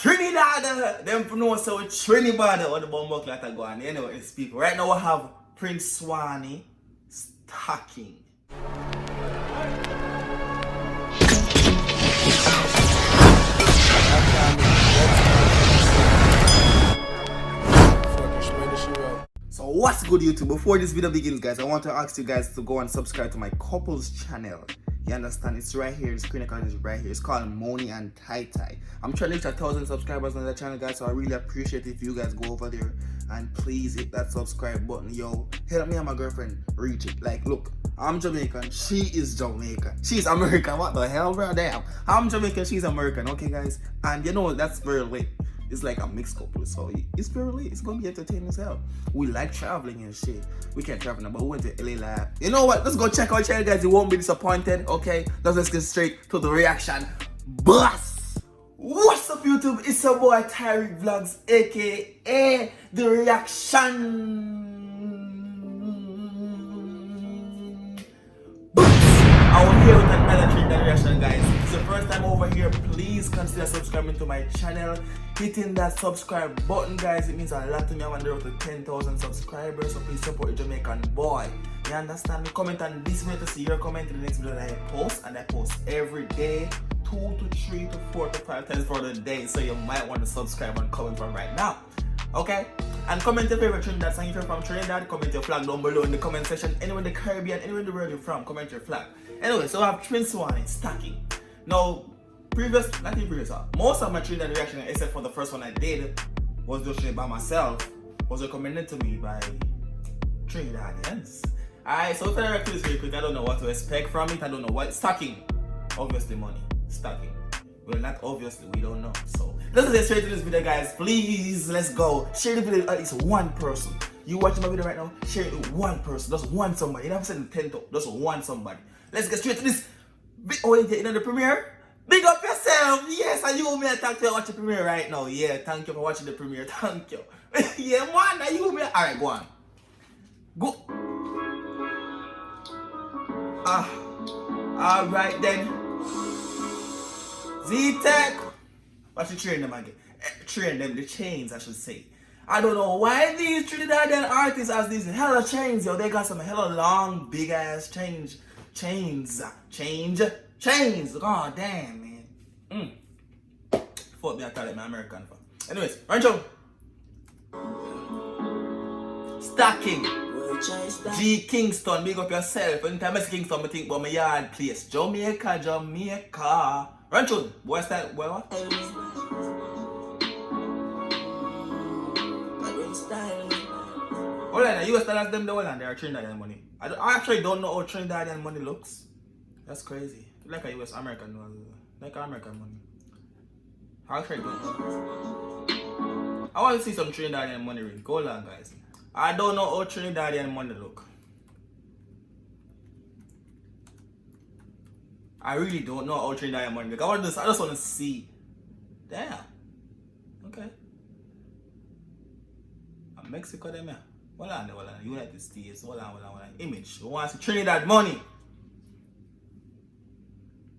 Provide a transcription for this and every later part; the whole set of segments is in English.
Trinidad, them know so Trinidad or the bomb like I go on. Anyway, it's people. Right now we have Prince Swanny stacking. So what's good YouTube? Before this video begins guys, I want to ask you guys to go and subscribe to my couples channel. You understand? It's right here, the screen account is right here. It's called Moni and Tai Tai. I'm trying to reach 1,000 subscribers on the channel guys, so I really appreciate if you guys go over there and please hit that subscribe button. Yo, help me and my girlfriend reach it. Like look, I'm Jamaican, she is Jamaican, she's American. What the hell bro? Damn, I'm Jamaican, she's American. Okay guys, and you know that's very late. It's like a mixed couple, so it's very late. It's gonna be entertaining as hell. We like traveling and shit. We can't travel now, but we went to LA Lab. You know what? Let's go check out channel, guys. You won't be disappointed. Okay, let's get straight to the reaction. Boss! What's up, YouTube? It's your boy Tyrekevlogs, aka the reaction. I'm here with another Trinidad reaction, guys. If it's your first time over here, please consider subscribing to my channel, hitting that subscribe button, guys. It means a lot to me. I'm on the road to 10,000 subscribers, so please support the Jamaican boy. You understand me? Comment on this video to see your comment in the next video that I post, and I post every day, 2 to 3 to 4 to 5 times for the day, so you might want to subscribe and comment from right now. Okay? And comment your favorite Trinidad song. If you're from Trinidad, comment your flag down below in the comment section. Anywhere in the Caribbean, anywhere in the world you're from, comment your flag. Anyway, so I have Prince Swanny stacking. Now, most of my Trinidad reaction, except for the first one I did, was just by myself, was recommended to me by Trinidadians. Alright, so if I react to this very quick, I don't know what to expect from it. I don't know what. Stacking. Obviously money. Stacking. Well, not obviously, we don't know. So let's get straight to this video, guys. Please, let's go. Share the video with at least one person. You watching my video right now? Share it with one person. Just one somebody. You never said 10 to. Just one somebody. Let's get straight to this. Oh, you know the premiere? Big up yourself. Yes, and you me talk to you watch the premiere right now. Yeah, thank you for watching the premiere. Thank you. Yeah, man, now you me. Alright, go on. Go. Alright then. Z-Tech. What you train them again? Train them, the chains, I should say. I don't know why these Trinidadian artists has these hella chains, yo. They got some hella long, big ass chains. God damn, man. Fuck me, I call it my American fan. Anyways, Rancho. Stacking. G Kingston, big up yourself. Anytime I see Kingston, I think about my yard place. Jamaica. Rancho, what's that? What? Hold on, you tell us them the whole and they are Trinidadian money. I actually don't know how Trinidadian money looks. That's crazy. Like a US American one. Like American money. I actually don't know. I want to see some Trinidadian money ring. Hold on, guys. I don't know how Trinidadian money look. I really don't know how Trinidadian money look. I just want to see. Damn. Okay. Mexico them here. Hold on, United States. Hold on. Image. You want to see Trinidad money?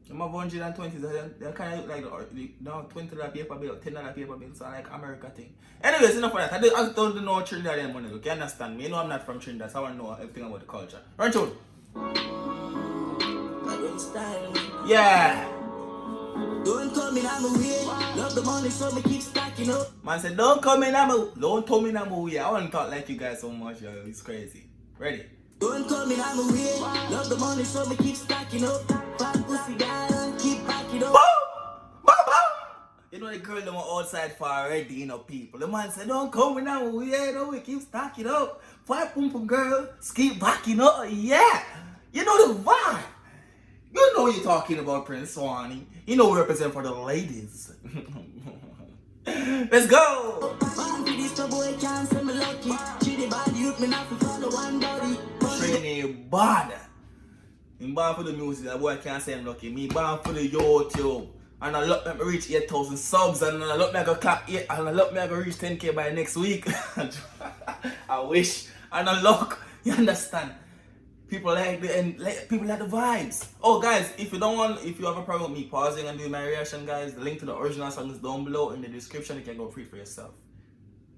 You have 120s. They kind of look like $20 paper bill, $10 paper bill. So like America thing. Anyways, enough of that. I don't know Trinidadian money look. You understand me? You know I'm not from Trinidad, so I want to know everything about the culture. Run on. Yeah. Don't come in, I'm away. Love the money, so me keep stacking up. Man said, don't come in, don't tell me I'm away. I want to talk like you guys so much, yo. It's crazy. Ready? Don't come in, I'm away. Love the money, so me keep stacking up. Fat pussy guy, keep backing up. Boom! You know the girl them were outside for already, you know, people. The man said, don't come in, I'm away. Don't we keep stacking up. Fat pum girl, keep backing up. Yeah! You know the vibe. You know you're talking about Prince Swanny. You know we represent for the ladies. Let's go! Trinidad. I'm born for the music, that boy can't say I'm lucky. Me born for the YouTube. And I look like I reach 8,000 subs, and I look like I clap 8, and I look like I reach 10K by next week. I wish. And I look, you understand? People like people like the vibes. Oh guys, if you have a problem with me pausing and doing my reaction, guys, the link to the original song is down below in the description. You can go free for yourself.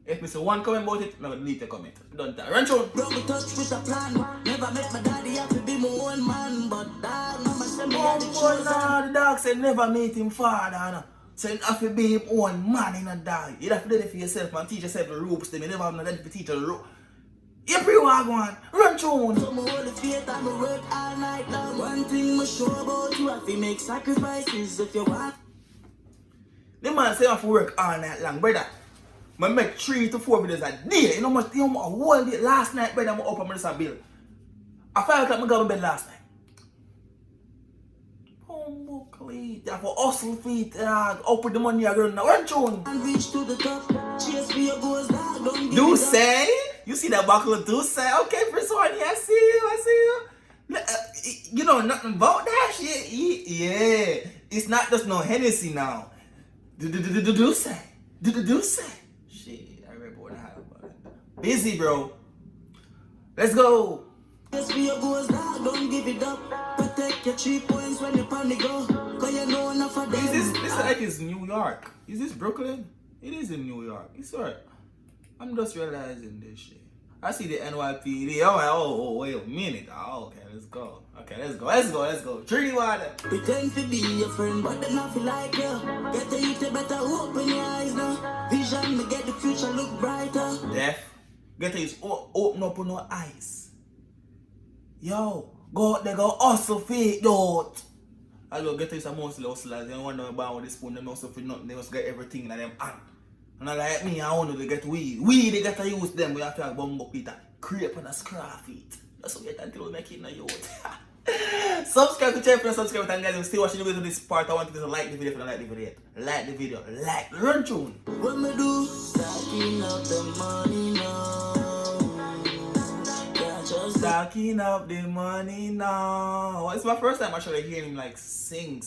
If me say one comment about it, I'm gonna delete the comment. Don't run through. Bro, me touch with a plan. Never met my daddy, have to be my own man. But dad, mama said me had the chosen. The dog said never meet him father. No. So you have to be him own man in a dog. You have to do it for yourself and teach yourself the ropes. Then you never have no daddy to teach you the rope. Everyone going run through. So me hold the faith and me work all night long. One thing me sure about you, have to make sacrifices if you want. The man say I have to work all night long, brother. I make 3 to 4 videos a day. You know much? You know, a whole day. Last night, brother, I'm up on my bill. At 5 o'clock, I got to bed last night. Oh, you have to hustle feet, up with the money you're going to run through. And reach to the top, chase for your goals, dog, don't give Do it up. say? You see that buckle of do say? Okay, Swanny, I see you. You know nothing about that shit. Yeah. It's not just no Hennessy now. Do say? Do say? Shit, I remember what I had about it. Busy, bro. Let's go. Chase for your goals, dog, don't give it up. Protect your 3 points when you panic go. Cause you know enough of them. Is this like it's New York? Is this Brooklyn? It is in New York. It's alright. I'm just realizing this shit. I see the NYPD. I'm like, oh, wait a minute. Oh, okay, let's go. Let's go. Trinidad. Pretend to be your friend, but then I feel like you. Get the youth, you better open your eyes now. Vision, me get the future look brighter. Deaf. Get to open up on your eyes. Yo, go out there, go hustle feet, dude. I go get to some mostly hustlers. They don't want to buy with this spoon. They must for nothing. They must get everything in them hand. And not like me, I want to get weed. Weed, they get to use them. We have to have bumbo Peter. Creep and a scrap feet. That's what we get until we make it in the youth. Subscribe to channel, subscribe, and guys, if you're still watching the video to this part, I want you to like the video if you don't like the video yet. Like the video, run tune. What me do? Stacking up the money now. Stacking up the money now. It's my first time actually hearing him like sing.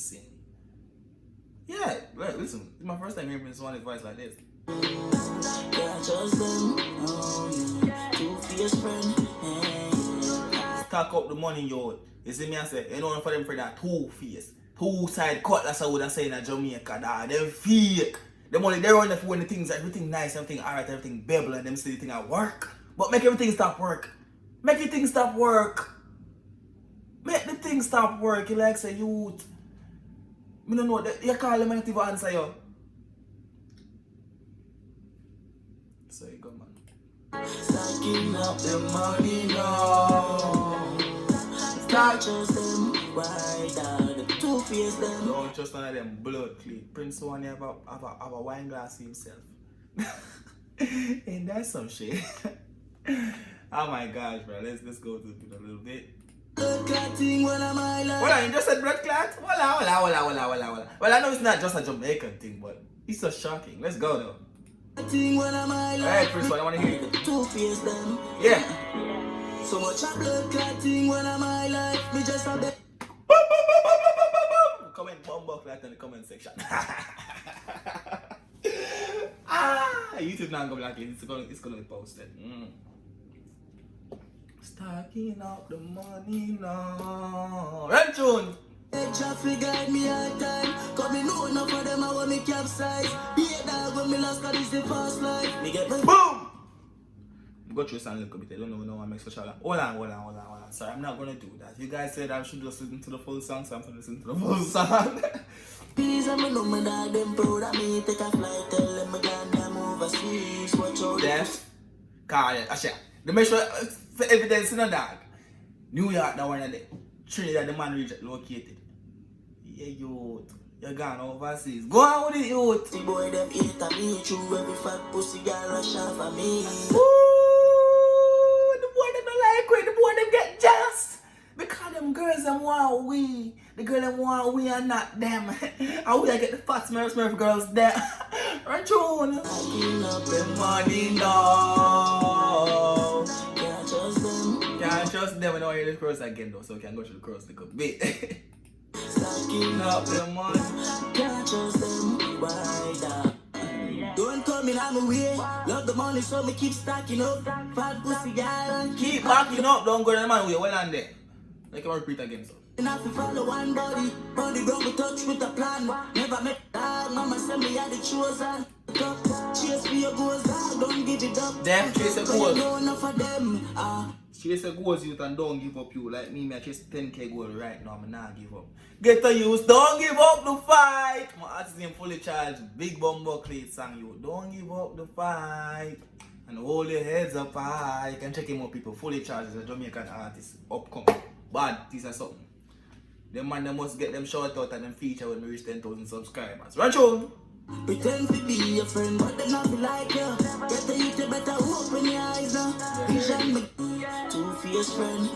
Yeah, listen, it's my first time hearing Swanny's voice like this. Stack up the money, yo. You see me, I say, you know, for them for that two-face, two-side cut, that's what I would say in Jamaica, dog. Them fake. Them only they run there for when the things, everything nice, everything alright, everything bebble, and them still think I work. But make everything stop work. Make the thing stop work. Make the thing stop work. You like say youth. I don't know, you call them and you answer you. So you go, man. Stacking up the money now. Start trust them, right down the two-face them. Don't trust none of them blood clean. Prince Swanny have a wine glass himself. Ain't that some shit? Oh my gosh, bro. Let's go to it a little bit. Blood clotting when I'm Hold on, you just said blood clot? Well, I know it's not just a Jamaican thing, but it's so shocking. Let's go though. Alright, Prince Swanny, I want to hear you. Two-face them. Yeah. So much of blood clotting when I'm my life. Me just a bit. Comment bomb clot in the comment section. YouTube not gonna like it. It's gonna be posted. Stacking up the money now. Run tune. Traffic guide me all time. Cause me know enough of them I want me capsize. Be a dog when me lost, cause this the fast life. Me get my boom. Go through some little bit. I don't know why I make such a lot. Hold on. Sorry, I'm not gonna do that. You guys said I should just listen to the full song, so I'm gonna listen to the full song. please, I'm know my dog, them proud of me. Take a flight, tell them again, them overseas. Watch out. Deaf. Call it. Asha. The make sure for evidence in the dog. New York, that one of them. Trinidad, the man located. Yeah, youth. You're gone overseas. Go on with it, youth. The boy, them hate at me. Through every fat pussy girl rush off for me. The boy, them don't like it. The boy, them get jealous. Because them girls, them want we. The girl, them want we and not them. And we get the fat smurf girls there. Run tune. Stacking up The money now. Can't trust them. Can't trust them. I don't hear the chorus again though, so we can go through the chorus a little bit. Stacking Up the money. Can't trust them. Why that? Don't come in on my way. Love the money. me, so me keep stacking up. Fat pussy girl, Keep backing up, don't go to the man way, well on there. Like you repeat again, so. and I feel follow one body, body ground we touch with a plan. Never met dog, mama send me had the chosen. Chase for your goals, dog, don't give it up. Them chase a Cause you goal. know enough of them. Chase a goals youth and don't give up you. Like me, I chase 10k goal right now, I'm not give up. Get to use, don't give up the fight. My artist name fully charged, big bumbo cleat song you. Don't give up the fight. And hold your heads up high. You can check him out, people. Fully charged as a Jamaican artist. Upcoming. Bad, this is something. Them man they must get them shout out and them feature when we reach 10,000 subscribers. Run on! Pretend to be your friend, but they not be like you. Get the youth, you better open your eyes now. Vision me, two-faced friend.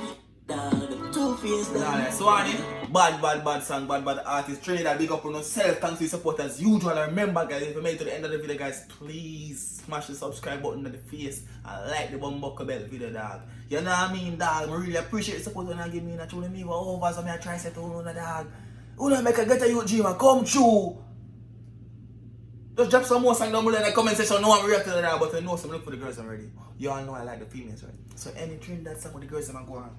Dog, two-faced Nah, Swanny, bad song, bad artist. Trinidad, big up on yourself. Thanks to your support as usual. And remember, guys, if you made it to the end of the video, guys, please smash the subscribe button on the face and like the bumbuckle bell video, dog. You know what I mean, dog? I really appreciate the support when I give me a truly me over. So I try to say to you, dog. You know, make a get a youth dream and come true. Just drop some more songs down below in the comment section. No one react to that, but I know some look for the girls already. You all know I like the females, right? So any Trinidad song with the girls, I'm going on.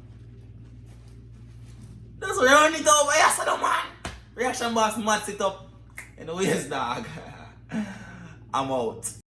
Just run it over, yes, no man. Reaction boss, mats it up. Anyways, dog. I'm out.